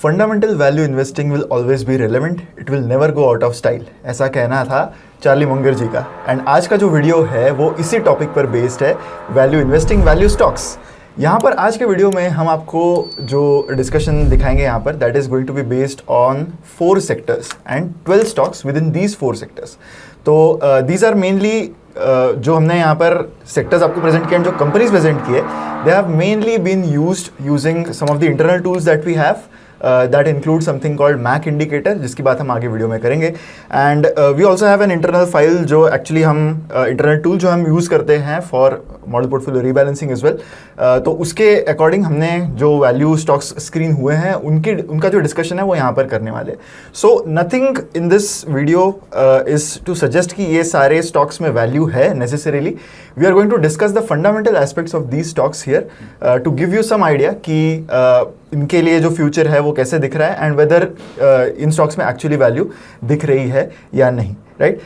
Fundamental value investing will always be relevant, it will never go out of style, ऐसा कहना था Charlie Munger जी का। And आज का जो वीडियो है वो इसी टॉपिक पर बेस्ड है, वैल्यू इन्वेस्टिंग, वैल्यू स्टॉक्स। यहाँ पर आज के वीडियो में हम आपको जो डिस्कशन दिखाएंगे यहाँ पर, that is going to be based on 4 sectors and 12 stocks within these 4 sectors. तो दीज आर मेनली जो हमने यहाँ पर सेक्टर्स आपको प्रेजेंट किए, जो कंपनीज प्रेजेंट किए, they have mainly been used using some of the internal tools that we have, that includes something called MAC indicator, जिसकी बात हम आगे वीडियो में करेंगे। And we also have an internal file जो एक्चुअली हम internal tool जो हम यूज़ करते हैं for model portfolio rebalancing as well. तो उसके अकॉर्डिंग हमने जो वैल्यू स्टॉक्स स्क्रीन हुए हैं उनका जो डिस्कशन है वो यहाँ पर करने वाले। So nothing in this video is to suggest कि ये सारे स्टॉक्स में वैल्यू है necessarily. We are going to discuss the fundamental aspects of these stocks here to give you some idea कि इनके लिए जो फ्यूचर है वो कैसे दिख रहा है एंड वेदर इन स्टॉक्स में एक्चुअली वैल्यू दिख रही है या नहीं, right.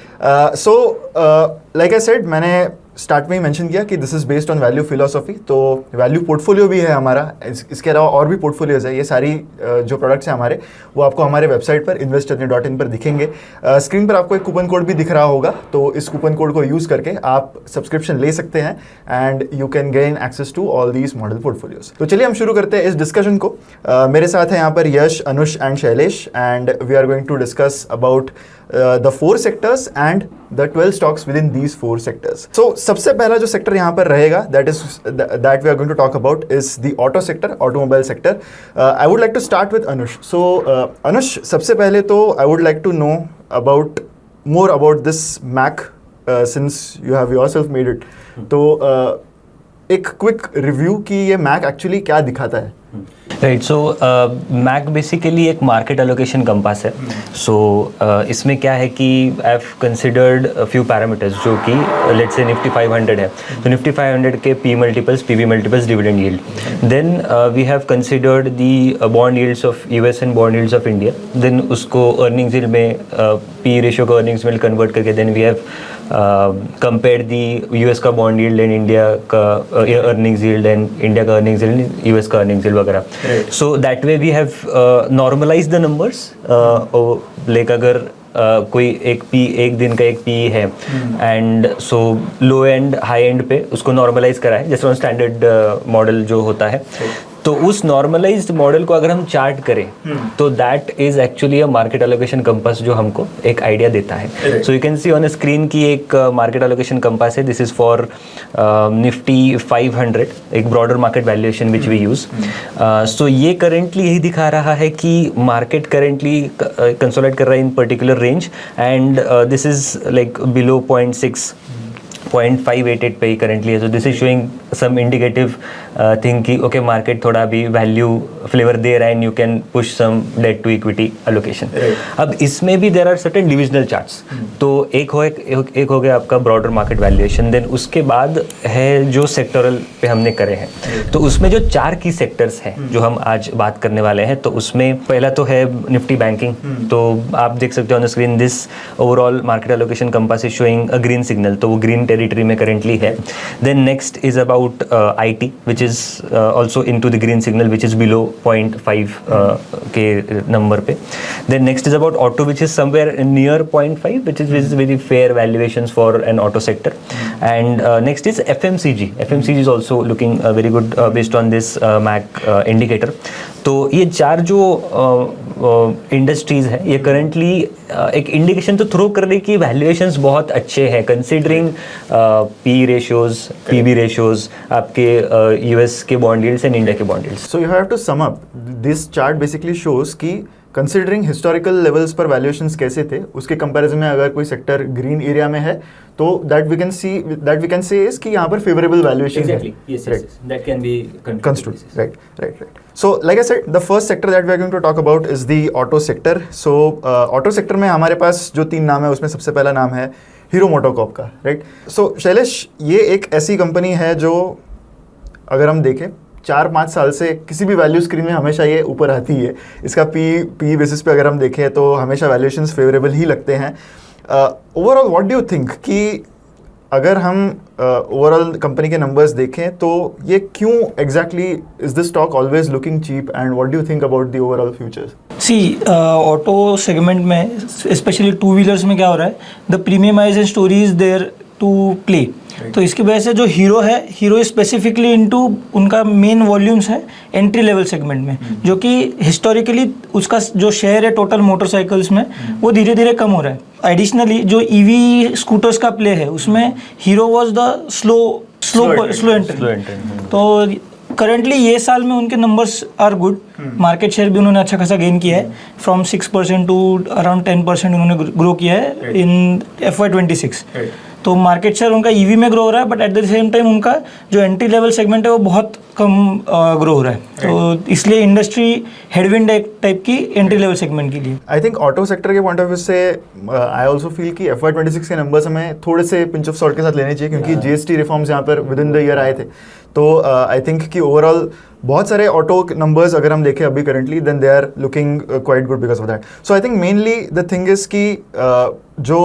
So like I said, मैंने स्टार्ट में ही मेंशन किया कि this is based on value philosophy. तो वैल्यू पोर्टफोलियो भी है हमारा, इसके अलावा और भी पोर्टफोलियोज है। ये सारी जो प्रोडक्ट्स हैं हमारे, वो आपको हमारे वेबसाइट पर investjourney.in पर दिखेंगे। स्क्रीन पर आपको एक कूपन कोड भी दिख रहा होगा, तो इस कूपन कोड को यूज़ करके आप सब्सक्रिप्शन ले सकते हैं and you can gain access to all these model portfolios. तो चलिए हम शुरू करते हैं इस डिस्कशन को। मेरे साथ है यहाँ पर Yash, Anush and Shailesh, and we are going to discuss about the 4 sectors and the 12 stocks within these 4 sectors. So सबसे पहला जो सेक्टर यहाँ पर रहेगा, that we are going to talk about is the auto sector, automobile sector. I would like to start with Anush. So Anush, सबसे पहले तो I would like to know more about this Mac since you have yourself made it. तो एक quick review कि ये Mac actually क्या दिखाता है। राइट, सो मैक बेसिकली एक मार्केट एलोकेशन कंपास है। सो इसमें क्या है कि I have considered few parameters जो कि लेट्स से निफ्टी 500 है, तो निफ्टी 500 के P multiples, PV multiples, dividend yield. Then we have considered the bond yields of US and bond yields of India. Then उसको अर्निंग्स यील्ड में P ratio को earnings में convert करके then we have compare the US का bond yield and India का earnings yield and India का earnings yield, US का earnings yield वगैरह। So that way we have normalized the numbers. Like अगर कोई एक दिन का एक पी है and so low and high and पे उसको नॉर्मलाइज करा है, जैसे स्टैंडर्ड मॉडल जो होता है। तो उस नॉर्मलाइज्ड मॉडल को अगर हम चार्ट करें तो that is actually a market allocation compass जो हमको एक आइडिया देता है। So you can see on a screen की एक मार्केट एलोकेशन कंपास है। दिस इज फॉर निफ्टी 500, एक broader market valuation which we use. So ये करेंटली यही दिखा रहा है कि मार्केट करेंटली कंसोलिडेट कर रहा है in particular range and this is like below 0.588 पे ही करेंटली है। So this is showing some indicative thing कि ओके मार्केट थोड़ा भी वैल्यू फ्लेवर दे रहा है and you can push some debt to equity allocation. अब इसमें भी there are certain divisional charts. तो एक हो गया आपका ब्रॉडर मार्केट वैल्यूएशन, देन उसके बाद है जो सेक्टरल पे हमने करे हैं। तो उसमें जो 4 की सेक्टर्स हैं जो हम आज बात करने वाले हैं, तो उसमें पहला तो है निफ्टी बैंकिंग। तो आप देख सकते हो on the screen this overall market allocation compass is showing a green signal, तो वो ग्रीन टेरिटरी में करेंटली है। Then next is about IT which is also into the green signal which is below 0.5 के number पे। Then next is about auto which is somewhere near 0.5 which is very fair valuations for an auto sector। And next is FMCG is also looking very good based on this MAC indicator। तो ये 4 जो industries हैं ये currently एक indication तो throw कर रही कि वैल्यूएशंस बहुत अच्छे हैं considering P ratios, PB ratios, आपके यूएस के बॉन्ड यील्ड्स एंड इंडिया के bond yields. So you have to sum up, this chart basically shows कि कंसिडरिंग हिस्टोरिकल लेवल्स पर वैल्यूएशंस कैसे थे, उसके कंपैरिजन में अगर कोई सेक्टर ग्रीन एरिया में है तो that we can say is कि यहाँ पर फेवरेबल वैल्यूएशन है। Yes, that can be construed. Right. So like I said, the first sector that we are going to talk about is the auto sector. So auto sector में हमारे पास जो 3 नाम है उसमें सबसे पहला नाम है हीरो मोटोकॉर्प का, राइट। सो शैलेश, ये एक ऐसी कंपनी है जो अगर हम देखें 4-5 साल से किसी भी वैल्यू स्क्रीन में हमेशा ये ऊपर आती है। इसका पी बेसिस पे अगर हम देखें तो हमेशा वैल्यूएशंस फेवरेबल ही लगते हैं। Overall what do you think कि अगर हम ओवरऑल कंपनी के नंबर्स देखें तो ये क्यों exactly is this stock always looking cheap and what do you think about the overall futures? See auto segment में स्पेशली टू व्हीलर्स में क्या हो रहा है, the premiumisation story is there to play. तो इसकी वजह से जो हीरो है, हीरो स्पेसिफिकली इनटू उनका मेन वॉल्यूम्स है एंट्री लेवल सेगमेंट में, जो कि हिस्टोरिकली उसका जो शेयर है टोटल मोटरसाइकिल्स में वो धीरे धीरे कम हो रहा है. एडिशनली जो ईवी स्कूटर्स का प्ले है उसमें Hero was the slow entry. तो करंटली ये साल में उनके numbers are good. Market share भी उन्होंने अच्छा खासा गेन किया है, फ्रॉम 6% टू अराउंड 10% उन्होंने ग्रो किया है इन FY26. तो मार्केट शेयर उनका ईवी में ग्रो हो रहा है, but at the same time उनका जो एंट्री लेवल सेगमेंट है वो बहुत कम ग्रो हो रहा है. तो इसलिए इंडस्ट्री हेडविंड टाइप की एंट्री लेवल सेगमेंट के लिए. आई थिंक ऑटो सेक्टर के पॉइंट ऑफ व्यू से आई ऑल्सो फील कि FY26 के नंबर्स हमें थोड़े से पिंच ऑफ सॉल्ट के साथ लेने चाहिए, क्योंकि GST रिफॉर्म्स यहाँ पर विद इन द ईयर आए थे. तो आई थिंक कि ओवरऑल बहुत सारे ऑटो नंबर्स अगर हम देखें अभी currently, then they are looking quite good because of that. So I think mainly the thing is कि जो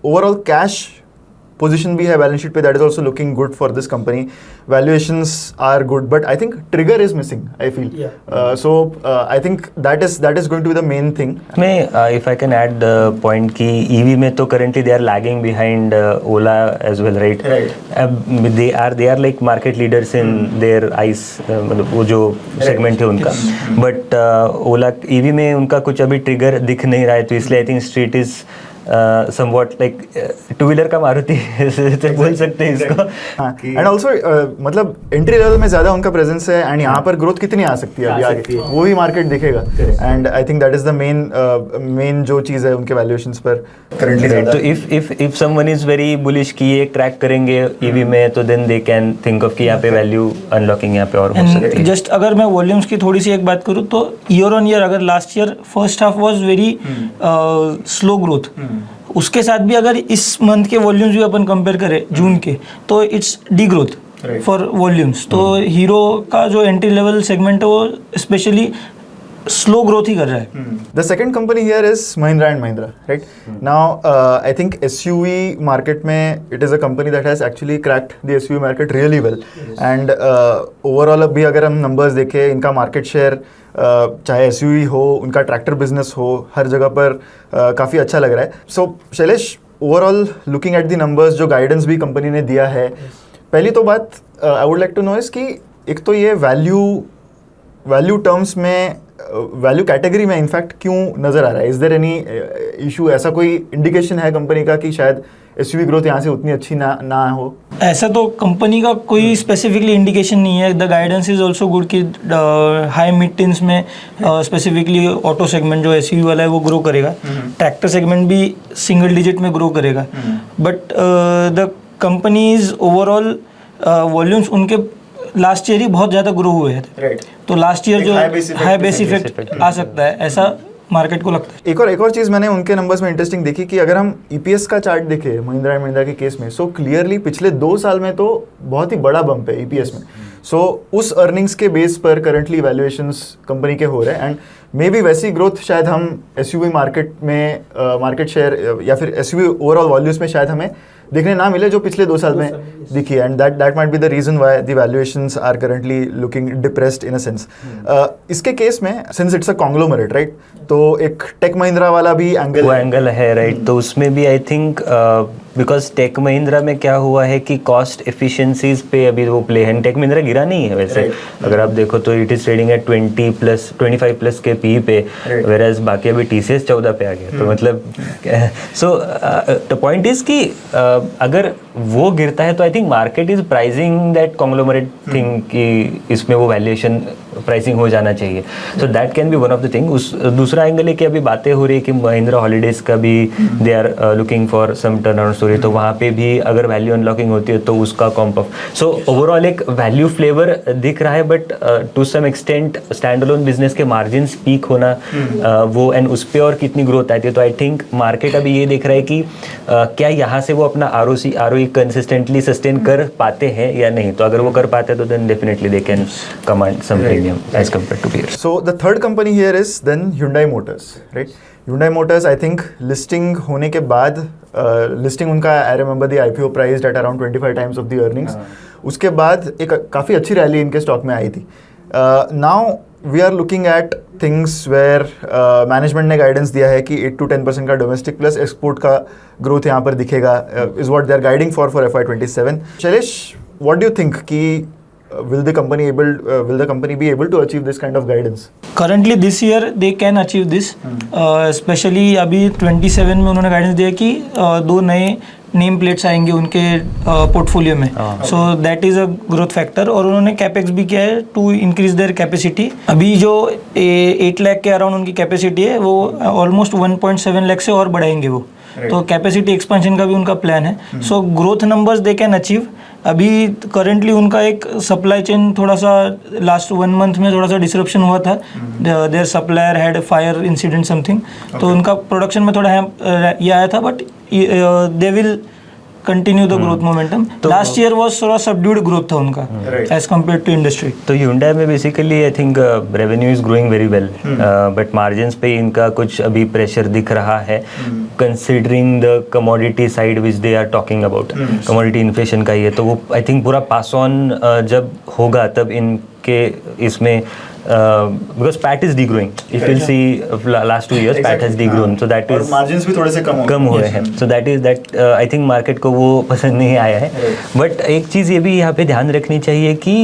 ओवरऑल कैश पोजीशन भी है बैलेंस शीट पे, that is also looking good for this company. Valuations are good, but I think trigger is missing, I feel. So I think that is going to be the main thing. मैं if I can add the point कि EV में तो currently they are lagging behind Ola as well, right? They are like market leaders in their eyes, मतलब वो जो segment है उनका. But Ola EV में उनका कुछ अभी ट्रिगर दिख नहीं रहा है, तो इसलिए I think street is somewhat like two wheeler का मारुति से बोल सकते हैं इसको. एंड ऑल्सो मतलब एंट्री लेवल में ज़्यादा उनका प्रेजेंस है, एंड यहाँ पर ग्रोथ कितनी आ सकती है अभी आगे, वो ही मार्केट दिखेगा. And I think that is the main जो चीज़ है उनके वैल्यूएशंस पर करंटली. तो if someone is very bullish कि ये क्रैक करेंगे ईवी में, तो then they can think of कि यहाँ पे वैल्यू अनलॉकिंग यहाँ पे और हो सकती है. जस्ट अगर मैं वॉल्यूम्स की थोड़ी सी एक बात करूँ तो ईयर ऑन ईयर अगर last year first half was very slow growth, उसके साथ भी अगर इस मंथ के वॉल्यूम्स भी अपन कंपेयर करें जून के, तो it's D growth for volumes. तो हीरो का जो एंट्री लेवल सेगमेंट है वो स्पेशली स्लो ग्रोथ ही कर रहा है. The second company here is Mahindra and Mahindra, right? Now, I think SUV market में it is a company that has actually cracked the SUV market really well. And overall अभी अगर हम numbers देखें, इनका market share चाहे SUV हो, उनका tractor business हो, हर जगह पर काफ़ी अच्छा लग रहा है. So Shailesh, overall looking at the numbers, जो गाइडेंस भी कंपनी ने दिया है, पहली तो बात I would like to know is कि एक तो ये वैल्यू टर्म्स में, वैल्यू कैटेगरी में इनफैक्ट क्यों नज़र आ रहा है? Is there any issue? ऐसा कोई इंडिकेशन है कंपनी का कि शायद एसयूवी ग्रोथ यहाँ से उतनी अच्छी ना हो? ऐसा तो कंपनी का कोई स्पेसिफिकली इंडिकेशन नहीं है. The guidance is also good कि हाई मिड टेंस में स्पेसिफिकली ऑटो सेगमेंट जो एसयूवी वाला है वो ग्रो करेगा. ट्रैक्टर सेगमेंट भी सिंगल डिजिट में ग्रो करेगा. But the companies overall volumes उनके लास्ट ईयर ही बहुत ज़्यादा ग्रो हुए हैं. तो लास्ट ईयर जो हाई बेस इफेक्ट आ सकता है, ऐसा मार्केट को लगता है. एक और चीज़ मैंने उनके नंबर्स में इंटरेस्टिंग देखी कि अगर हम ईपीएस का चार्ट देखें महिंद्रा एंड महिंद्रा के केस में, सो क्लियरली पिछले 2 साल में तो बहुत ही बड़ा बम्प है ईपीएस में. सो उस अर्निंग्स के बेस पर करंटली वैल्यूएशंस कंपनी के हो रहे हैं. एंड मे बी वैसी ग्रोथ शायद हम एसयूवी मार्केट में मार्केट शेयर या फिर एसयूवी ओवरऑल वॉल्यूम्स में शायद हमें देखने ना मिले जो पिछले 2 साल में दिखी है. And that might be the reason why the valuations are currently looking depressed in a sense. इसके केस में since it's a conglomerate, right, तो एक टेक महिंद्रा वाला भी एंगल है, राइट. तो उसमें भी I think because Tech Mahindra में क्या हुआ है कि कॉस्ट एफिशिएंसीज पे अभी वो प्ले है. टेक महिंद्रा गिरा नहीं है वैसे, अगर आप देखो तो इट इज ट्रेडिंग एट 25+ के पी पे, वेराज बाकी अभी TCS 14 पे आ गया. तो मतलब सो द पॉइंट इज कि अगर वो गिरता है तो I think market is pricing that conglomerate thing कि इसमें वो वैल्यूएशन प्राइसिंग हो जाना चाहिए. सो that can be one of the thing. दूसरा एंगल है कि अभी बातें हो रही है कि महिंद्रा हॉलीडेज का भी they are looking for some turn around story. तो वहाँ पे भी अगर वैल्यू अनलॉकिंग होती है तो उसका कॉम्प ऑफ. सो ओवरऑल एक वैल्यू फ्लेवर दिख रहा है, but to some extent stand alone business के मार्जिन पीक होना वो एंड उस पर और कितनी ग्रोथ आती है. तो आई थिंक मार्केट अभी ये देख रहा है कि क्या यहाँ से वो अपना ROE कंसिस्टेंटली सस्टेन कर पाते हैं या नहीं. तो अगर वो कर पाते हैं तो then definitely they can command something. premium as compared to peers. So the third company here is then Hyundai Motors, right? Hyundai Motors, I think listing होने के बाद listing उनका I remember the IPO priced at around 25 times of the earnings. उसके बाद एक काफ़ी अच्छी rally इनके स्टॉक में आई थी. Now we are looking at things where management ने गाइडेंस दिया है कि 8 to 10% का डोमेस्टिक प्लस एक्सपोर्ट का ग्रोथ यहाँ पर दिखेगा, is what they are guiding for FY27. Shailesh, what do you think कि will the company be able to achieve this kind of guidance? Currently this year they can achieve this, especially अभी 27 में उन्होंने guidance दिया कि 2 नए name plates आएंगे उनके portfolio में, so that is a growth factor. और उन्होंने कैपेक्स भी किया है टू इंक्रीज देयर कैपेसिटी. अभी जो 8 लाख के अराउंड उनकी कैपेसिटी है वो ऑलमोस्ट 1.7 लाख से और बढ़ाएंगे वो. तो कैपेसिटी एक्सपेंशन का भी उनका प्लान है. So growth numbers they can achieve. अभी करेंटली उनका एक सप्लाई चेन थोड़ा सा लास्ट 1 मंथ में थोड़ा सा डिसरप्शन हुआ था. Their supplier had fire incident something, तो उनका प्रोडक्शन में थोड़ा ये आया था, but they will continue the growth momentum. Last year was थोड़ा सबड्यूड ग्रोथ था उनका एज कम्पेयर टू इंडस्ट्री. तो Hyundai में basically I think revenue is growing very well, but margins पे इनका कुछ अभी प्रेशर दिख रहा है, considering the commodity side which they are talking about. Commodity inflation का ही है, तो वो आई थिंक पूरा पास ऑन जब होगा तब इनके इसमें because PAT is degrowing. If you'll see last 2 years, PAT has degrown. So that is margins भी थोड़े से कम हुए हैं. So that is that I think market को वो पसंद नहीं आया है. बट एक चीज़ ये भी यहाँ पे ध्यान रखनी चाहिए कि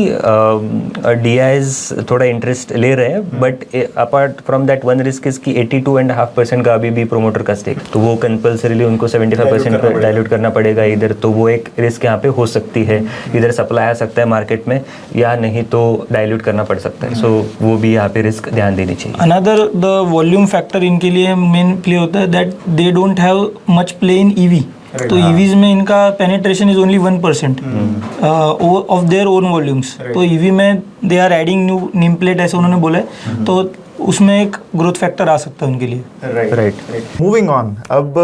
DIs थोड़ा इंटरेस्ट ले रहे हैं, but apart from that one risk is कि 82.5% का अभी भी प्रोमोटर का स्टेक, तो वो कंपल्सरीली उनको 75% पर डाइल्यूट करना पड़ेगा इधर. तो वो एक रिस्क यहाँ पे हो सकती है, इधर सप्लाई आ सकता है मार्केट में, या नहीं तो डाइल्यूट करना पड़ सकता है. सो वो भी यहाँ पे रिस्क ध्यान देनी चाहिए. अनदर द वॉल्यूम फैक्टर इनके लिए मेन प्ले होता है that they don't have much play in EV. तो ईवीज में इनका penetration is only 1% of their own volumes. तो ईवी में they are adding new name plate ऐसे उन्होंने बोला है, तो उसमें एक ग्रोथ फैक्टर आ सकता है उनके लिए. राइट. मूविंग ऑन, अब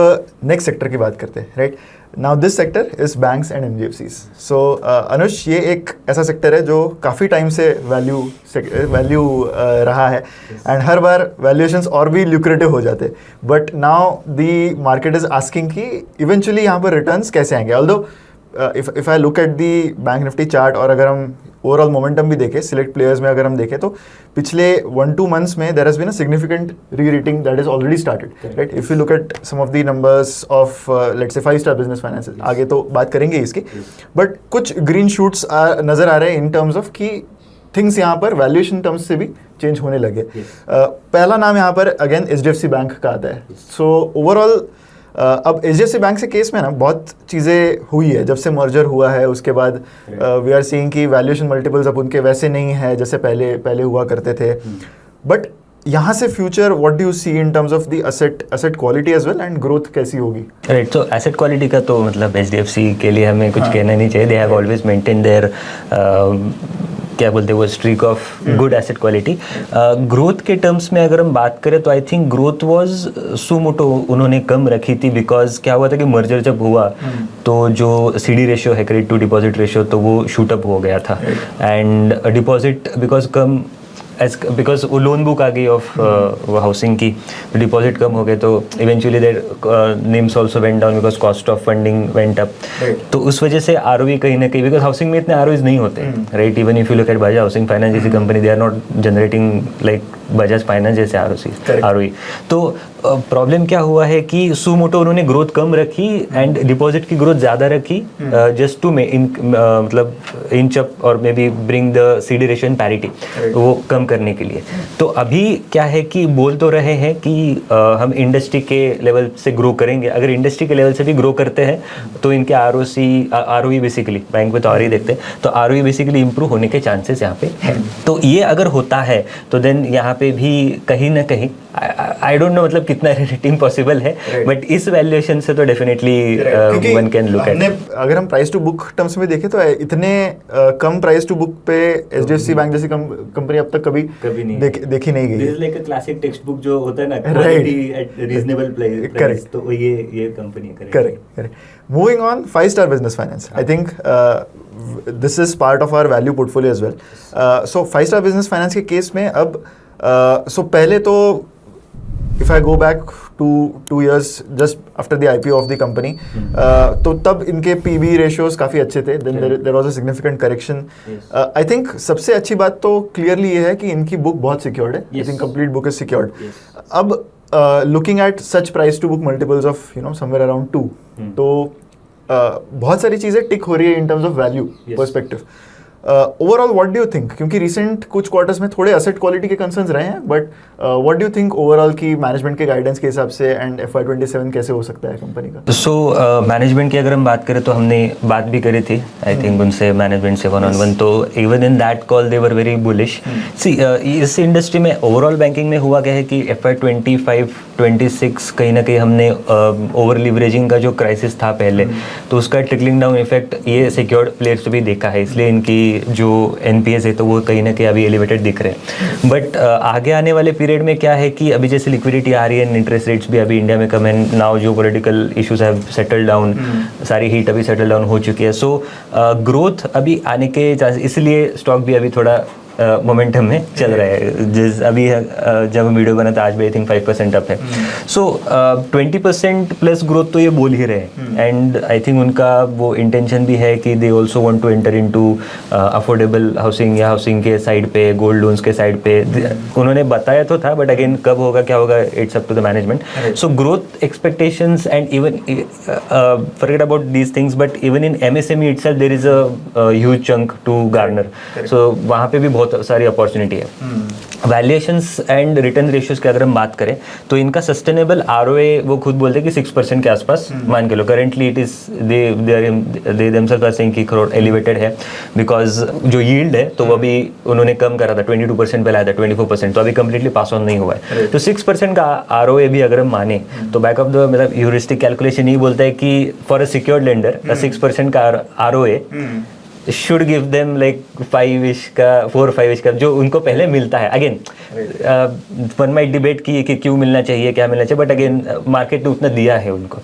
नेक्स्ट सेक्टर की बात करते हैं. Right now this sector is banks and NBFCs. सो अनुष, ये एक ऐसा सेक्टर है जो काफ़ी टाइम से वैल्यू रहा है, एंड हर बार वैल्यूएशंस और भी ल्यूक्रेटिव हो जाते. But now the market is asking कि इवेंचुअली यहाँ पर रिटर्न्स कैसे आएंगे. Although if I look at the bank Nifty chart, और अगर हम ओवरऑल मोमेंटम भी देखें सिलेक्ट प्लेयर्स में, अगर हम देखें तो पिछले 1-2 मंथ्स में there has been a significant re-rating that is already started. Right, if you look at some of the numbers of let's say 5 star business finance, आगे तो बात करेंगे इसकी, बट कुछ ग्रीन शूट्स नज़र आ रहे हैं इन टर्म्स ऑफ कि थिंग्स यहाँ पर वैल्यूएशन टर्म्स से भी चेंज होने लगे. पहला नाम यहाँ पर अगेन HDFC बैंक का आता है. सो ओवरऑल अब HDFC बैंक से केस में ना बहुत चीज़ें हुई है. जब से मर्जर हुआ है उसके बाद वी आर सीइंग कि वैल्यूएशन मल्टीपल्स अब उनके वैसे नहीं है जैसे पहले हुआ करते थे. बट यहाँ से future what do you see in terms of the asset quality as well, and growth कैसी होगी? राइट, तो एसेट क्वालिटी का तो मतलब HDFC के लिए हमें कुछ कहना नहीं चाहिए. They have always maintain their क्या बोलते हैं वो streak of good asset quality. Growth के टर्म्स में अगर हम बात करें तो I think growth was suo motu उन्होंने कम रखी थी, बिकॉज क्या हुआ था कि मर्जर जब हुआ तो जो CD रेशियो है, क्रेडिट टू डिपॉजिट रेशियो, तो वो शूट अप हो गया था. एंड डिपॉजिट बिकॉज वो लोन बुक आ गई ऑफ हाउसिंग की, डिपॉजिट कम हो गए, तो eventually their names also went down because cost of funding went up. तो उस वजह से ROE कहीं ना कहीं, बिकॉज हाउसिंग में इतने ROEs नहीं होते. Right, even if you look at Bajaj housing finance जैसी company, they are not generating like Bajaj finance जैसे ROE. तो प्रॉब्लम क्या हुआ है कि सुमोटो उन्होंने ग्रोथ कम रखी एंड डिपॉजिट की ग्रोथ ज़्यादा रखी, जस्ट टू मतलब इंच अप और may be bring the CD ratio in parity, वो कम करने के लिए. तो अभी क्या है कि बोल तो रहे हैं कि हम इंडस्ट्री के लेवल से ग्रो करेंगे. अगर इंडस्ट्री के लेवल से भी ग्रो करते हैं तो इनके ROE बेसिकली, बैंक में तो ROE देखते हैं, तो ROE बेसिकली इंप्रूव होने के चांसेस यहाँ पे हैं. तो ये अगर होता है तो देन यहाँ पे भी कहीं ना कहीं आई डोंट नो मतलब कितना रेटिंग पॉसिबल है, बट इस वैल्यूएशन से तो definitely one can look at. अगर हम प्राइस टू बुक टर्म्स में देखें तो इतने कम प्राइस टू बुक पे HDFC बैंक जैसी कंपनी अब तक कभी देखी नहीं गई. Like a classic text book जो होता है ना, क्वालिटी एट रीजनेबल प्राइस, तो ये कंपनी है. Correct. Moving on, 5 star business finance, I think this is part of our value portfolio as well. So 5 star business finance के case में अब सो पहले तो if I go back to years just after the IPO of the company, तो तब इनके PB ratios काफ़ी अच्छे थे. Then there was a significant correction. I think सबसे अच्छी बात तो क्लियरली ये है कि इनकी बुक बहुत सिक्योर्ड है. I think complete book is secured. अब looking at such price to book multiples of somewhere around 2, तो बहुत सारी चीज़ें टिक हो रही है in terms of value perspective. Overall what do you think, क्योंकि रिसेंट कुछ क्वार्टर्स में थोड़े एसेट क्वालिटी के कंसर्न्स रहे हैं, but what do you think overall की मैनेजमेंट के गाइडेंस के हिसाब से एंड FY27 कैसे हो सकता है कंपनी का? सो मैनेजमेंट की अगर हम बात करें तो हमने बात भी करी थी आई थिंक उनसे मैनेजमेंट से 1-on-1. तो even in that call they were very bullish. See इस इंडस्ट्री में ओवरऑल बैंकिंग में हुआ क्या है कि FY25-26 कहीं ना कहीं हमने ओवर लिवरेजिंग का जो क्राइसिस था पहले, तो उसका ट्रिकलिंग डाउन इफेक्ट ये सिक्योर्ड प्लेयर्स पे भी देखा है. इसलिए इनकी जो NPS है तो वो कहीं ना कहीं अभी एलिवेटेड दिख रहे हैं. बट आगे आने वाले पीरियड में क्या है कि अभी जैसे लिक्विडिटी आ रही है, इंटरेस्ट रेट्स भी अभी इंडिया में कम है, नाउ जो political issues have settle down, सारी हीट अभी सेटल डाउन हो चुकी है. सो ग्रोथ अभी आने के चांस, इसलिए स्टॉक भी अभी थोड़ा मोमेंटम में चल रहा है. जिस अभी जब वीडियो बना था आज भी आई थिंक 5% अप है. सो 20% प्लस ग्रोथ तो ये बोल ही रहे हैं. एंड आई थिंक उनका वो इंटेंशन भी है कि they also want to enter into affordable housing या हाउसिंग के साइड पे, गोल्ड लोन्स के साइड पे. उन्होंने बताया तो था, बट अगेन कब होगा क्या होगा it's up to the management. So growth expectations and even forget about these things, but even in MSME itself there is a huge chunk to garner. So वहाँ पे भी बहुत सारी अपॉर्चुनिटी है. वैल्यूएशंस एंड रिटर्न रेशियोज की अगर हम बात करें तो इनका सस्टेनेबल ROA वो खुद बोलते हैं कि 6% के आसपास मान के लो. Currently it is they themselves are saying कि एलिवेटेड है बिकॉज जो यील्ड है तो वो अभी उन्होंने कम करा था, 22% पे लाया था 24%, तो अभी कंप्लीटली पास ऑन नहीं हुआ है. तो 6% का ROA भी अगर हम माने तो बैक ऑफ द मतलब ह्यूरिस्टिक कैलकुलेशन ये बोलता है कि फॉर अ सिक्योर्ड लेंडर 6% का ROA should give them like 5-ish का 4-5-ish का जो उनको पहले मिलता है. अगेन वन माइट डिबेट कि क्यों मिलना चाहिए, क्या मिलना चाहिए, बट अगेन मार्केट ने उतना दिया है उनको.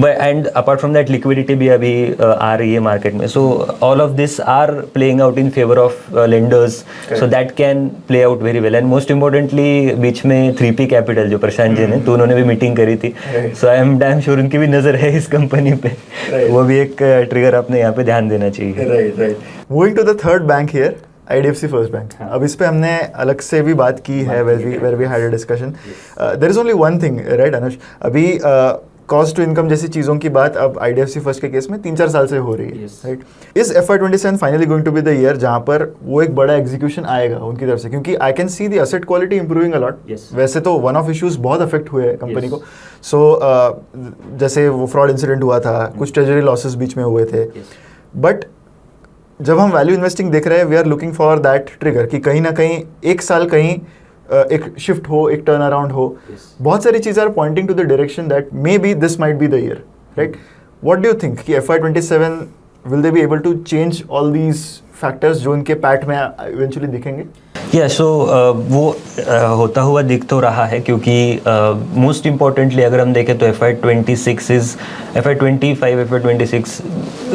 And apart from that liquidity भी अभी आ रही है मार्केट में. So all of this are playing out in favour of lenders, so that can play out very well. And most importantly बीच में 3P कैपिटल जो प्रशांत जी ने, तो उन्होंने भी मीटिंग करी थी. सो आई एम डैम श्योर उनकी भी नज़र है इस कंपनी पे. वो भी एक ट्रिगर आपने यहाँ पे ध्यान देना चाहिए. Moving to the third bank here, IDFC First Bank. अब इस पे हमने अलग से भी बात की है, where we had a discussion. There is only one thing, right अनुज? अभी कॉस्ट टू इनकम जैसी चीज़ों की बात अब IDFC फर्स्ट के केस में 3-4 साल से हो रही है, राइट? इस FY27 finally going to be the year जहाँ पर वो एक बड़ा एग्जीक्यूशन आएगा उनकी तरफ से, क्योंकि I can see the asset quality improving a lot. वैसे तो वन ऑफ इश्यूज बहुत अफेक्ट हुए हैं कंपनी को. सो जैसे वो फ्रॉड इंसिडेंट हुआ था, कुछ ट्रेजरी लॉसेस बीच में हुए थे, बट जब हम वैल्यू इन्वेस्टिंग देख रहे हैं we are looking for that trigger कि कहीं ना कहीं एक साल कहीं एक शिफ्ट हो, एक टर्न अराउंड हो. बहुत सारी चीज़ें are pointing to the direction that may be this might be the year, right? What do you think कि FY27 will they be able to change all these factors जो इनके PAT में eventually दिखेंगे? या सो वो होता हुआ दिख तो रहा है, क्योंकि मोस्ट इम्पॉर्टेंटली अगर हम देखें तो FY26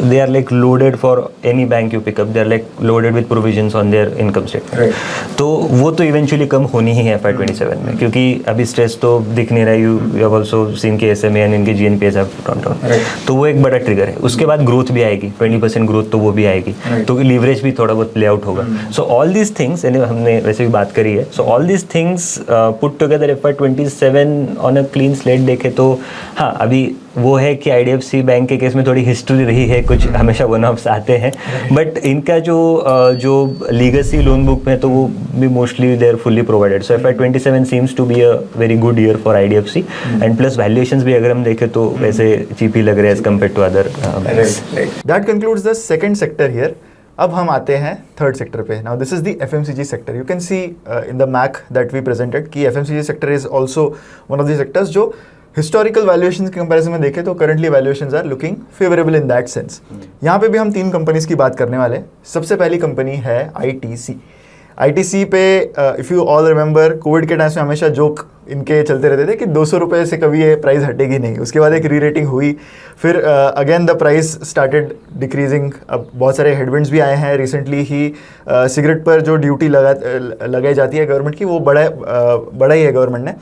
they are like loaded for any bank you pick up, they are like loaded with provisions on their income statement. तो वो तो इवेंचुअली कम होनी ही है FY27 में, क्योंकि अभी स्ट्रेस तो दिख नहीं रहा है. यू हैव आल्सो सीन के SMA एंड इनके GNPAs हैव गॉन डाउन, तो वो एक बड़ा ट्रिगर है. उसके बाद ग्रोथ भी आएगी, 20% ग्रोथ तो वो भी आएगी, तो लीवरेज भी थोड़ा बहुत प्ले आउट होगा. सो ऑल दीज थिंग्स हमने वैसे भी बात करी है. So all these things put together FY27 on a clean slate देखे तो हाँ, अभी वो है कि IDFC बैंक के केस में थोड़ी हिस्ट्री रही है, कुछ हमेशा वन ऑफ्स आते हैं, बट इनका जो लीगेसी लोन बुक में तो वो भी mostly they are fully provided. So FY27 seems to be a very good year for IDFC. And plus valuations भी अगर हम देखें तो वैसे चीप ही लग रहे हैं as compared to other. That concludes the second sector here. अब हम आते हैं थर्ड सेक्टर पे. Now this is the FMCG sector. You can see in the mac that we presented कि FMCG sector is also one of the sectors जो historical valuation के comparison में देखें तो currently valuations are looking favourable in that sense. यहाँ पे भी हम 3 कंपनीज की बात करने वाले हैं. सबसे पहली कंपनी है ITC. ITC पे if you all remember Covid के टाइम में हमेशा जोक इनके चलते रहते थे कि 200 रुपये से कभी ये प्राइस हटेगी नहीं। उसके बाद एक री रेटिंग हुई, फिर again the price started decreasing. अब बहुत सारे हेडविंड्स भी आए हैं रिसेंटली ही। सिगरेट पर जो ड्यूटी लगाई जाती है गवर्नमेंट की, वो बढ़ाई है गवर्नमेंट ने।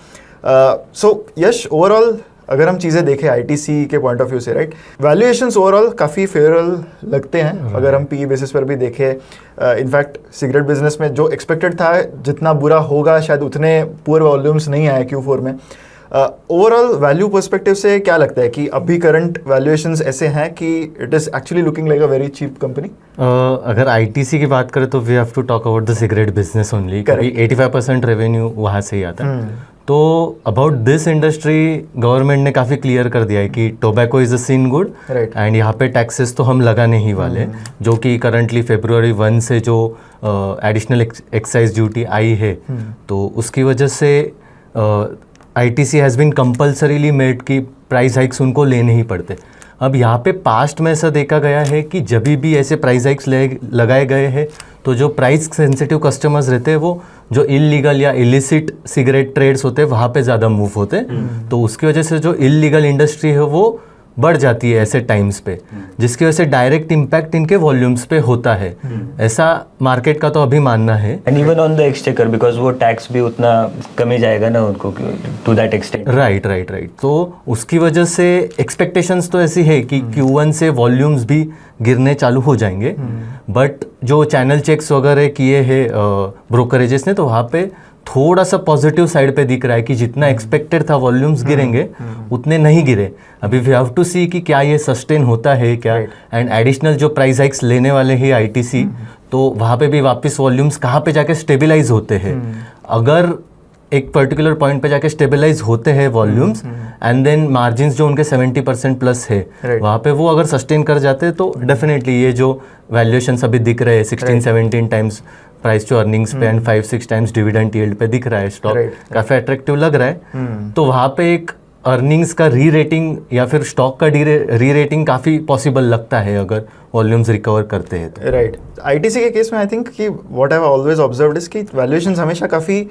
सो यश, ओवरऑल अगर हम चीज़ें देखें ITC के पॉइंट ऑफ व्यू से, राइट, वैल्यूएशंस ओवरऑल काफ़ी फेवरेबल लगते हैं अगर हम PE बेसिस पर भी देखें। इनफैक्ट सिगरेट बिजनेस में जो एक्सपेक्टेड था जितना बुरा होगा शायद उतने पुअर वॉल्यूम्स नहीं आए Q4 में। ओवरऑल वैल्यू पर्सपेक्टिव से क्या लगता है कि अभी करंट वैल्यूएशंस ऐसे हैं कि it is actually looking like a very cheap company? अगर ITC की बात करें तो we have to talk about the cigarette business only, क्योंकि 85% रेवेन्यू वहाँ से ही आता है। तो अबाउट दिस इंडस्ट्री गवर्नमेंट ने काफ़ी क्लियर कर दिया है कि tobacco is a sin good, and यहाँ पे टैक्सेस तो हम लगाने ही वाले, जो कि करंटली February 1 से जो एडिशनल एक्साइज ड्यूटी आई है, तो उसकी वजह से ITC has been compulsorily made कि प्राइस हाइक्स उनको लेने ही पड़ते। अब यहाँ पे पास्ट में ऐसा देखा गया है कि जब भी ऐसे प्राइस हाइक्स लगाए गए हैं तो जो प्राइस सेंसिटिव कस्टमर्स रहते हैं वो जो इलीगल या इलिसिट सिगरेट ट्रेड्स होते हैं वहाँ पे ज़्यादा मूव होते हैं। तो उसकी वजह से जो इलीगल इंडस्ट्री है वो बढ़ जाती है ऐसे टाइम्स पे, जिसकी वजह से डायरेक्ट इम्पैक्ट इनके वॉल्यूम्स पे होता है, ऐसा मार्केट का तो अभी मानना है। And even on the exchequer, because वो टैक्स भी उतना कम ही जाएगा ना उनको टू दैट एक्सटेंट। राइट। तो उसकी वजह से एक्सपेक्टेशंस तो ऐसी है कि Q1 से वॉल्यूम्स भी गिरने चालू हो जाएंगे, बट जो चैनल चेक्स वगैरह किए हैं ब्रोकरेजेस ने, तो वहाँ पे थोड़ा सा पॉजिटिव साइड पे दिख रहा है कि जितना एक्सपेक्टेड था वॉल्यूम्स गिरेंगे उतने नहीं गिरे। अभी वी हैव टू सी कि क्या ये सस्टेन होता है क्या, एंड एडिशनल जो प्राइस हाइक्स लेने वाले हैं ITC, तो वहाँ पे भी वापस वॉल्यूम्स कहाँ पे जाके स्टेबलाइज होते हैं। अगर एक पर्टिकुलर पॉइंट पे जाके स्टेबलाइज होते हैं वॉल्यूम्स, एंड देन मार्जिन्स जो उनके 70% प्लस है वहाँ पे वो अगर सस्टेन कर जाते हैं, तो डेफिनेटली ये जो वैल्यूएशंस अभी दिख रहे हैं 16-17 टाइम्स प्राइस टू अर्निंग्स पे एंड 5-6 टाइम्स डिविडेंड यील्ड पे दिख रहा है, स्टॉक काफ़ी अट्रैक्टिव लग रहा है। तो वहाँ पे एक अर्निंग्स का री रेटिंग या फिर स्टॉक का री रेटिंग काफ़ी पॉसिबल लगता है अगर वॉल्यूम्स रिकवर करते हैं तो। राइट। ITC के केस में आई थिंक कि what I have always observed is कि वैल्यूएशंस हमेशा काफ़ी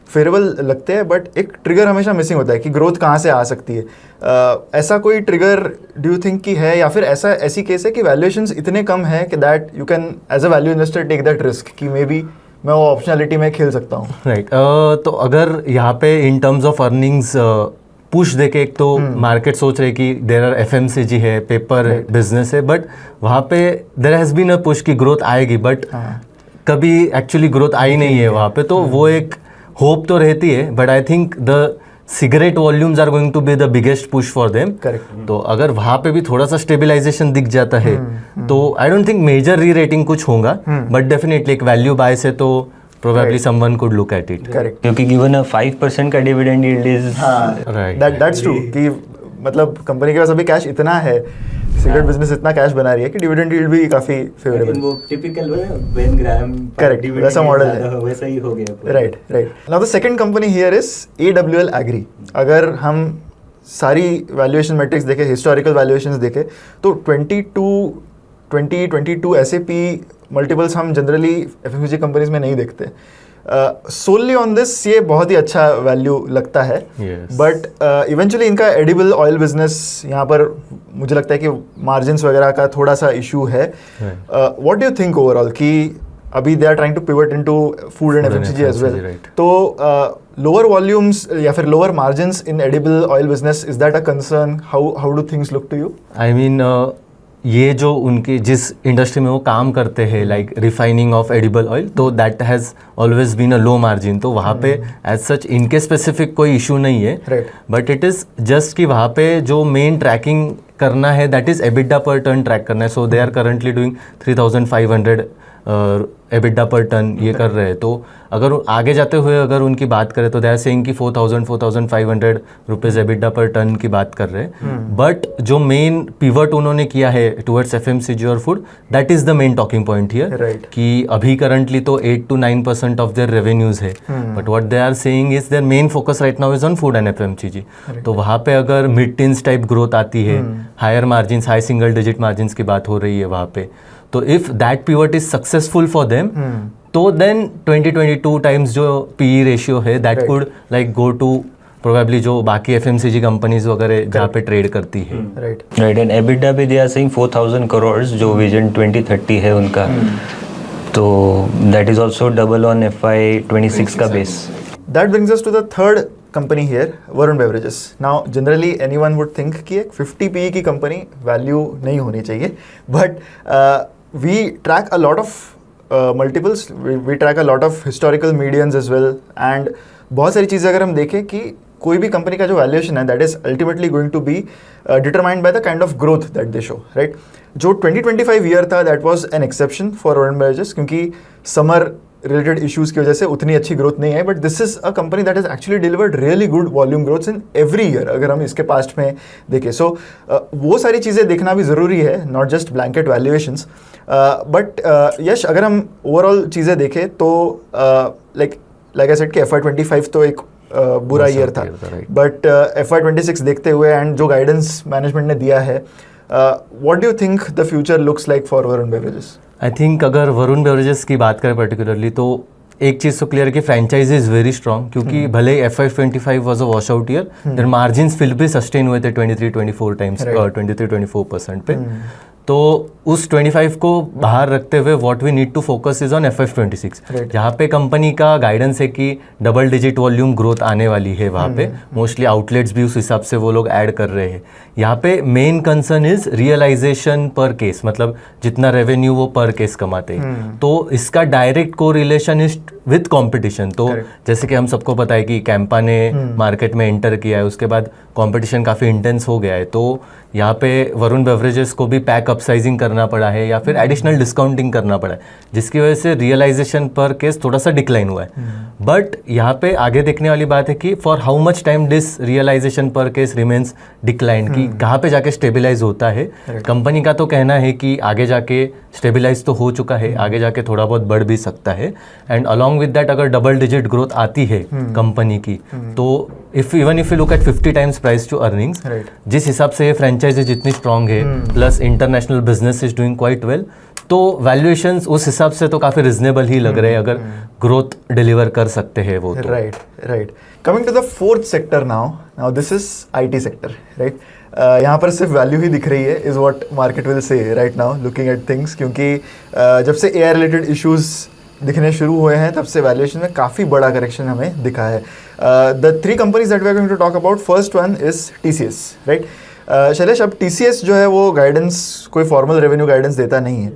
फेवरेबल लगते हैं, बट एक ट्रिगर हमेशा मिसिंग होता है कि ग्रोथ कहाँ से आ सकती है। ऐसा कोई ट्रिगर डू यू थिंक कि है, या फिर ऐसी केस है कि वैल्यूएशंस इतने कम है कि that you can as a value investor take that risk कि मे बी मैं वो ऑप्शनलिटी में खेल सकता हूँ? राइट। तो अगर यहाँ पे in terms of earnings push देके, एक तो मार्केट सोच रहे कि देयर आर FMCG है, पेपर बिजनेस है, बट वहाँ पे there has been a push की ग्रोथ आएगी, बट कभी एक्चुअली ग्रोथ आई नहीं है वहाँ पे। तो वो एक होप तो रहती है, but I think the cigarette volumes are going to be the biggest push for them. तो अगर वहाँ पे भी थोड़ा सा स्टेबिलाइजेशन दिख जाता है तो I don't think major rerating कुछ होगा, बट डेफिनेटली एक वैल्यू बाय से तो probably someone could look at it. Correct, क्योंकि गिवन अ 5% का dividend yield is right, that's true कि मतलब कंपनी के पास अभी कैश इतना है, सिगरेट बिजनेस इतना कैश बना रही है कि डिविडेंड यील्ड भी काफी फेवरेबल। वो टिपिकल बेन ग्राहम करेक्ट, वैसा मॉडल है, वैसा ही हो गया। Right. Now the second company here is AWL agri. अगर हम सारी वैल्यूएशन मैट्रिक्स देखें, हिस्टोरिकल वैल्यूएशंस देखें, तो 2022 SAP मल्टीपल्स हम जनरली FMCG कंपनीज में नहीं देखते। सोनली ऑन दिस ये बहुत ही अच्छा वैल्यू लगता है, बट इवेंचुअली इनका एडिबल ऑयल बिजनेस यहाँ पर मुझे लगता है कि मार्जिन्स वगैरह का थोड़ा सा इशू है। What do you think overall कि अभी they are trying to pivot into food and FMCG as well, तो लोअर वॉल्यूम्स या फिर lower margins in edible oil business, is that a concern? How do things look to you? I mean ये जो उनके जिस industry में वो काम करते हैं, like refining of edible oil, तो that has always been a low margin. तो वहाँ पे एज सच इनके स्पेसिफिक कोई इशू नहीं है, बट इट इज़ जस्ट कि वहाँ पे जो मेन ट्रैकिंग करना है that is EBITDA per ton track करना है। So they are currently doing 3500 EBITDA per ton ये कर रहे हैं। तो अगर आगे जाते हुए अगर उनकी बात करें तो दे आर सेइंग कि 4,500 रुपीज़ EBITDA पर टन की बात कर रहे हैं, बट जो मेन पिवट उन्होंने किया है टुवर्ड्स FMCG और food, that is the main talking point here, कि अभी करंटली तो 8 to 9% ऑफ देयर रेवेन्यूज़ है, but what they are saying is their main focus right now is on food and FMCG। तो वहाँ पे अगर mid teens type growth आती है, higher margin, high single digit margin की बात हो रही है वहाँ पे, तो if that pivot is successful for them, तो देन 2022 टाइम्स जो PE रेशियो है that Right. Could like go to probably जो बाकी FMCG कंपनीज वगैरह जहाँ पे ट्रेड करती है. राइट राइट एंड EBITDA भी दे आर सेइंग 4000 करोड़ जो विजन 2030 है उनका. तो that is also double on FY26 का base. That brings us to the third company here, Varun Beverages. Now, generally anyone would think कि एक 50 PE की company value नहीं होनी चाहिए, but we track a lot of multiples, we track a lot of historical medians as well, and बहुत सारी चीज़ें अगर हम देखें कि कोई भी कंपनी का जो वैल्यूएशन है that is ultimately going to be determined by the kind of growth that they show, right. जो 2025 ईयर था that was an exception for Varun beverages क्योंकि समर रिलेटेड इश्यूज की वजह से उतनी अच्छी ग्रोथ नहीं आई, but this is a company that is actually delivered really good volume growths in every year अगर हम इसके पास्ट में देखें. सो वो सारी चीज़ें देखना भी ज़रूरी है, not just blanket valuations. But Yash, अगर हम ओवरऑल चीज़ें देखें तो लाइक आई सेड कि FY25 तो एक बुरा ईयर था, बट FY26 देखते हुए एंड जो गाइडेंस मैनेजमेंट ने दिया है, what do you think the future looks like for Varun beverages? I think अगर वरुण बेवरेजेस की बात करें पर्टिकुलरली तो एक चीज़ तो क्लियर है कि फ्रेंचाइजी इज़ वेरी स्ट्रॉन्ग क्योंकि भले FY25 was a wash out year, their margins फिर भी सस्टेन हुए थे 23-24 टाइम्स 23-24% पे. तो उस 25 को बाहर रखते हुए what we need to focus is on FY26, जहाँ पे कंपनी का गाइडेंस है कि डबल डिजिट वॉल्यूम ग्रोथ आने वाली है. वहाँ पे मोस्टली आउटलेट्स भी उस हिसाब से वो लोग ऐड कर रहे हैं. यहाँ पे main concern is realisation per case, मतलब जितना रेवेन्यू वो पर केस कमाते हैं. तो इसका डायरेक्ट को रिलेशन इज विथ कॉम्पिटिशन. तो जैसे कि हम सबको पता है कि कैंपा ने मार्केट में एंटर किया है, उसके बाद कॉम्पिटिशन काफ़ी इंटेंस हो गया है. तो यहाँ पे वरुण बेवरेजेस को भी पैक अपसाइजिंग करना पड़ा है या फिर एडिशनल डिस्काउंटिंग करना पड़ा है, जिसकी वजह से रियलाइजेशन पर केस थोड़ा सा डिक्लाइन हुआ है. बट यहाँ पे आगे देखने वाली बात है कि for how much time this realisation per case remains decline, कि कहाँ पे जाके स्टेबिलाइज होता है. कंपनी का तो कहना है कि आगे जाके स्टेबिलाइज तो हो चुका है, आगे जाके थोड़ा बहुत बढ़ भी सकता है. एंड अलॉन्ग विद दैट अगर डबल डिजिट ग्रोथ आती है कंपनी की, तो even if you look at 50 times price to earnings, जिस हिसाब से ये फ्रेंचाइजी जितनी स्ट्रांग है plus international business is doing quite well, तो वैल्यूएशंस उस हिसाब से तो काफ़ी रिजनेबल ही लग रहे हैं अगर ग्रोथ डिलीवर कर सकते हैं वो. Right. Coming to the fourth sector now this is IT sector, right. यहाँ पर सिर्फ वैल्यू ही दिख रही है is what market will say right now looking at things, क्योंकि जब से AI रिलेटेड इश्यूज दिखने शुरू हुए हैं तब से वैल्यूएशन में काफ़ी बड़ा करेक्शन हमें दिखा है. The 3 companies that we are going to talk about, first one is TCS, right. Shailesh, अब TCS जो है वो गाइडेंस कोई फॉर्मल रेवेन्यू गाइडेंस देता नहीं है.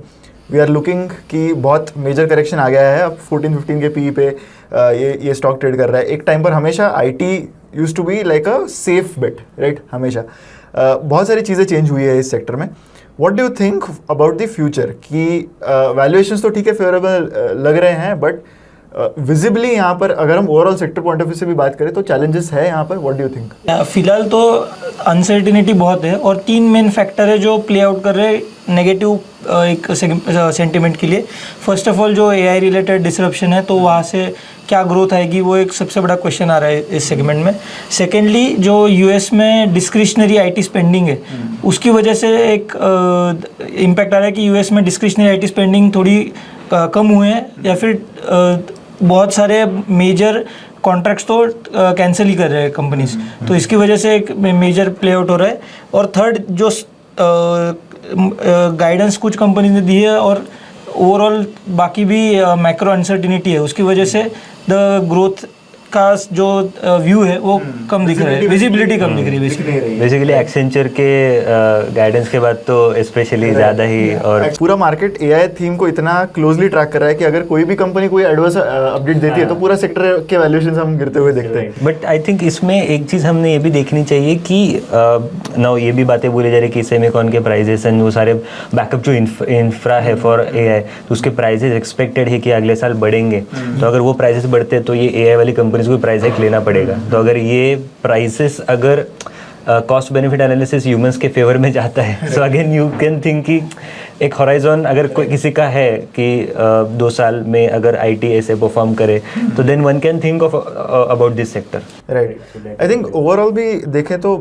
वी आर लुकिंग कि बहुत मेजर करेक्शन आ गया है, अब 14-15 के PE पे ये स्टॉक ट्रेड कर रहा है. एक टाइम पर हमेशा IT used to be like a safe bet, right. हमेशा बहुत सारी चीज़ें चेंज हुई है इस सेक्टर में. What do you think about the future कि वैल्यूएशंस तो ठीक है फेवरेबल लग रहे हैं, बट विजिबली यहाँ पर अगर हम overall sector point of view से भी बात करें तो चैलेंजेस है यहाँ पर. What do you think? फिलहाल तो अनसर्टिनिटी बहुत है और 3 मेन फैक्टर है जो प्ले आउट कर रहे हैं नेगेटिव एक सेंटिमेंट के लिए. फर्स्ट ऑफ ऑल जो AI रिलेटेड डिसरप्शन है, तो वहाँ से क्या ग्रोथ आएगी वो एक सबसे बड़ा क्वेश्चन आ रहा है इस सेगमेंट में. सेकेंडली जो US में डिस्क्रिशनरी IT स्पेंडिंग है, उसकी वजह से एक इम्पैक्ट आ रहा है कि US में डिस्क्रिशनरी IT स्पेंडिंग थोड़ी कम हुए हैं या फिर बहुत सारे मेजर कॉन्ट्रैक्ट्स तो कैंसिल ही कर रहे हैं कंपनीज. तो इसकी वजह से एक मेजर प्ले आउट हो रहा है. और थर्ड जो गाइडेंस कुछ कंपनीज ने दी है और ओवरऑल बाकी भी मैक्रो अनसर्टिनिटी है, उसकी वजह से द ग्रोथ का जो व्यू है वो कम दिख रहा है, विजिबिलिटी कम दिख रही है. बेसिकली एक्सेंचर के गाइडेंस के बाद तो स्पेशली ज़्यादा ही. और पूरा मार्केट AI थीम को इतना क्लोजली ट्रैक कर रहा है कि अगर कोई भी कंपनी कोई एडवर्स अपडेट देती है तो पूरा सेक्टर के वैल्यूएशंस हम गिरते हुए देखते हैं. बट आई थिंक इसमें एक चीज़ हमने ये भी देखनी चाहिए कि ना ये भी बातें बोली जा रही कि सेमीकॉन के प्राइजेस एंड वो सारे बैकअप जो इंफ्रा है फॉर AI, तो उसके प्राइजेस एक्सपेक्टेड है कि अगले साल बढ़ेंगे. तो अगर वो प्राइजेस बढ़ते तो ये AI वाली कंपनीज को प्राइस हाइक लेना पड़ेगा. तो अगर ये प्राइसेस अगर कॉस्ट बेनिफिट एनालिसिस ह्यूमंस के फेवर में जाता है, so again you can think कि एक हॉराइजन अगर कोई किसी का है कि 2 साल में अगर IT ऐसे परफॉर्म करे, तो then one can think of about this sector. Right. I think overall भी देखें तो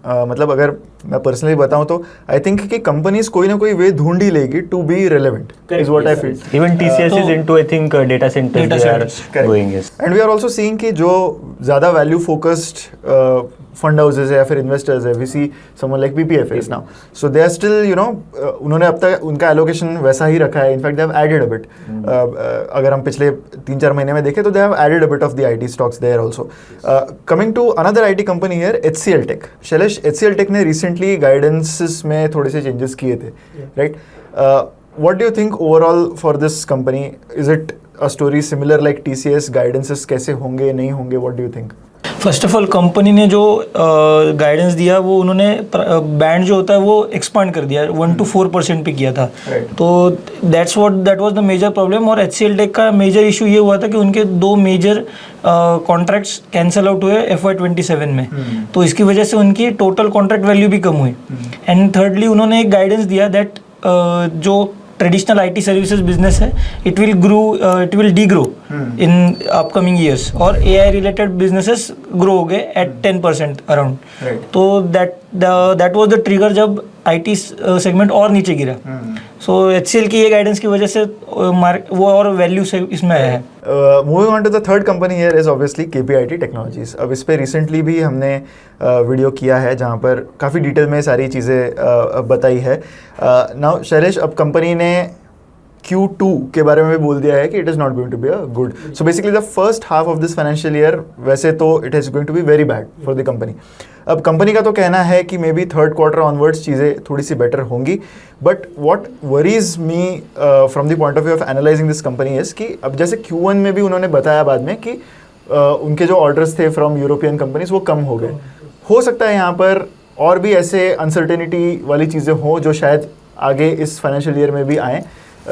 मतलब अगर मैं पर्सनली बताऊं तो आई थिंक कि कंपनीज कोई ना कोई वे ढूंढ ही लेगी to be relevant is what I feel. Even TCS is into, I think, data centers. Data They centers, are going, yes. And we are also seeing कि जो ज़्यादा वैल्यू फोकस्ड फंड हाउसेज है या फिर इन्वेस्टर्स है, we see someone like PPFAs now, so they are still you know, उन्होंने अब तक उनका एलोकेशन वैसा ही रखा है. In fact they have added a bit. अगर हम पिछले 3-4 महीने में देखें तो they have added a bit of the IT stocks there also. Coming to another IT company here, HCL Tech. Shailesh, HCL Tech ने रिसेंटली गाइडेंसेस में थोड़े से चेंजेस किए थे, right? What do you think overall for this company? Is it a story similar like TCS? Guidances कैसे होंगे नहीं होंगे? What do you think? First of all company ने जो गाइडेंस दिया वो उन्होंने बैंड जो होता है वो एक्सपांड कर दिया, 1 to 4% पे किया था. Right. तो that was the major problem. और HCL Tech का मेजर इशू ये हुआ था कि उनके 2 मेजर कॉन्ट्रैक्ट्स कैंसिल आउट हुए FY27 में. तो इसकी वजह से उनकी टोटल कॉन्ट्रैक्ट वैल्यू भी कम हुई. एंड थर्डली उन्होंने एक गाइडेंस दिया दैट जो ट्रेडिशनल IT सर्विसेज बिजनेस है it will degrow in upcoming years, और AI रिलेटेड बिजनेसेस ग्रो हो गए एट 10% अराउंड. तो दैट वाज द ट्रिगर जब IT सेगमेंट और नीचे गिरा. सो HCL की ये गाइडेंस की वजह से वो और वैल्यू से इसमें आया है. Moving on to the third company here is obviously KPIT technologies. अब इस पे रिसेंटली भी हमने वीडियो किया है जहाँ पर काफ़ी डिटेल में सारी चीज़ें बताई है. नाउ शैलेश, अब कंपनी ने Q2 के बारे में भी बोल दिया है कि it is not going to be a good. So basically the first half of this financial year वैसे तो it is going to be very bad for the company. अब कंपनी का तो कहना है कि may be third quarter onwards चीज़ें थोड़ी सी बेटर होंगी. But what worries me from the point of view of analysing this company is कि अब जैसे Q1 में भी उन्होंने बताया बाद में कि उनके जो ऑर्डर्स थे फ्रॉम यूरोपियन कंपनीज वो कम हो गए. हो सकता है यहाँ पर और भी ऐसे अनसर्टेनिटी वाली चीज़ें हों जो शायद आगे इस फाइनेंशियल ईयर में भी आएँ,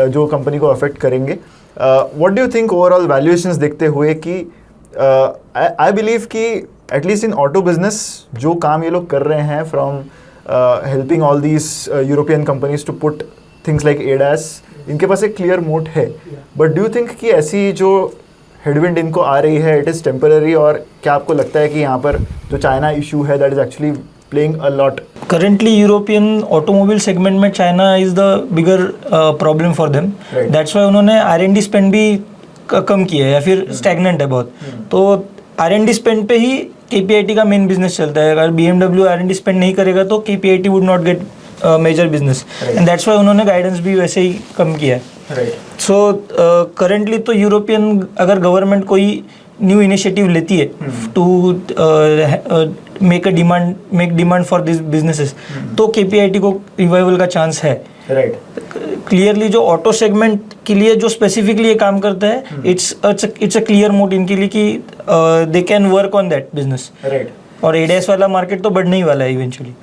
जो कंपनी को अफेक्ट करेंगे. What do you think overall valuations देखते हुए कि आई बिलीव कि एटलीस्ट इन ऑटो बिजनेस जो काम ये लोग कर रहे हैं from helping all these European companies to put things like ADAS, इनके पास एक क्लियर मोट है. बट डू यू थिंक कि ऐसी जो हेडविंड इनको आ रही है इट इज़ टेम्पररी, और क्या आपको लगता है कि यहाँ पर जो चाइना इशू है that is actually playing a lot? Currently European automobile segment में China is the bigger problem for them. That's why उन्होंने R&D spend भी कम किया है या फिर stagnant है बहुत. तो R&D spend पे ही KPIT का मेन बिजनेस चलता है. अगर BMW R&D spend नहीं करेगा तो KPIT would not get major business. And that's why उन्होंने गाइडेंस भी वैसे ही कम किया है. So currently तो यूरोपियन अगर गवर्नमेंट कोई न्यू इनिशिएटिव लेती है to make demand for this businesses, तो KPIT को रिवाइवल का चांस है. क्लियरली जो ऑटो सेगमेंट के लिए जो स्पेसिफिकली ये काम करता है, इट्स अ क्लियर मोड इनके लिए कि they can work on that business. और ADAS वाला मार्केट तो बढ़ने ही वाला है इवेंचुअली.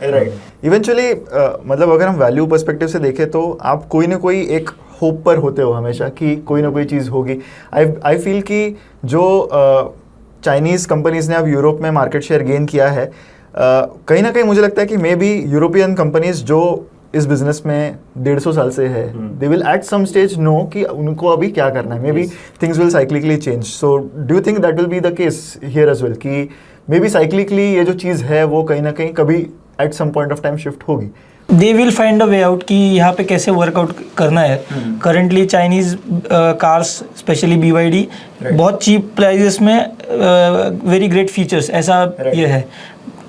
इवेंचुअली मतलब अगर हम वैल्यू पर्सपेक्टिव से देखें तो आप कोई ना कोई एक होप पर होते हो हमेशा कि कोई ना कोई चीज़ होगी. आई फील कि जो चाइनीज़ कंपनीज़ ने अब यूरोप में मार्केट शेयर गेन किया है, कहीं ना कहीं मुझे लगता है कि मे बी यूरोपियन कंपनीज जो इस बिजनेस में 150 साल से है, they will at some stage know कि उनको अभी क्या करना है. Maybe things will cyclically change. So do you think that will be the case here as well कि मे बी साइक्लिकली ये जो चीज़ है वो कहीं ना कहीं कभी at some point of time shift होगी? They will find a way out कि यहाँ पे कैसे वर्कआउट करना है. Currently Chinese cars specially BYD बहुत चीप प्राइजेस में वेरी ग्रेट फीचर्स ऐसा ये है.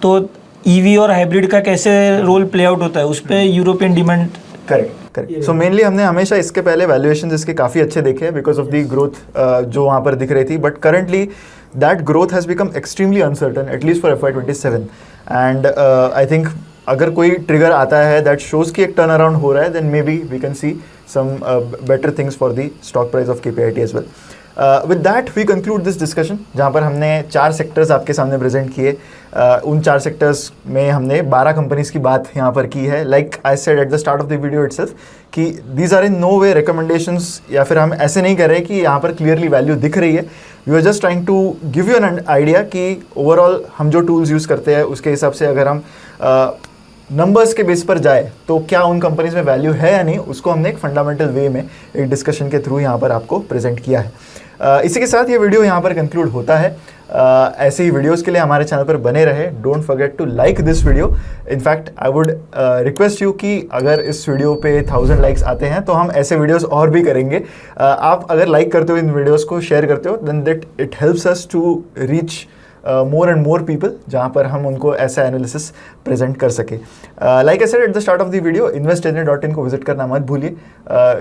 तो EV और हाइब्रिड का कैसे रोल प्ले आउट होता है उस पर European demand. Correct. So mainly हमने हमेशा इसके पहले वैल्यूएशन इसके काफ़ी अच्छे देखे हैं बिकॉज ऑफ दी ग्रोथ जो वहाँ पर दिख रही थी. But currently that growth has become extremely uncertain at least for FY27. And I think अगर कोई ट्रिगर आता है दैट शोज़ कि एक टर्न अराउंड हो रहा है, then maybe we can see some better things for the stock price of KPIT as well. With that we conclude this discussion, जहाँ पर हमने 4 सेक्टर्स आपके सामने प्रेजेंट किए. उन 4 सेक्टर्स में हमने 12 कंपनीज़ की बात यहाँ पर की है. Like I said at the start of the video itself कि these are in no way recommendations, या फिर हम ऐसे नहीं कर रहे कि यहाँ पर क्लियरली वैल्यू दिख रही है. We are just trying to give you an idea कि ओवरऑल हम जो टूल्स यूज़ करते हैं उसके हिसाब से अगर हम नंबर्स के बेस पर जाए तो क्या उन कंपनीज में वैल्यू है या नहीं, उसको हमने एक फंडामेंटल वे में एक डिस्कशन के थ्रू यहाँ पर आपको प्रेजेंट किया है। इसी के साथ ये वीडियो यहाँ पर कंक्लूड होता है। ऐसे ही वीडियोस के लिए हमारे चैनल पर बने रहे। Don't forget to like this video. In fact I would request you कि अगर इस वीडियो पे 1000 लाइक्स आते हैं तो हम ऐसे वीडियोस और भी करेंगे। आप अगर लाइक करते हो, इन वीडियोस को शेयर करते हो, then that it helps us to reach more and more people, जहाँ पर हम उनको ऐसा एनालिसिस प्रेजेंट कर सके। Like I said at the start of the video, investindia.in को विजिट करना मत भूलिए।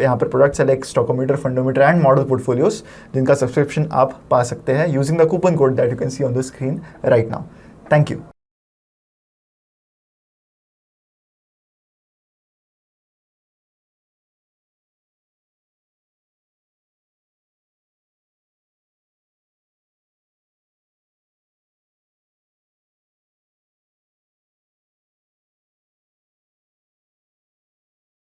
यहाँ पर प्रोडक्ट्स है लाइक स्टॉकोमीटर, फंडोमीटर एंड मॉडल पोर्टफोलियोज, जिनका सब्सक्रिप्शन आप पा सकते हैं using the coupon code that you can see on the screen right now. Thank you.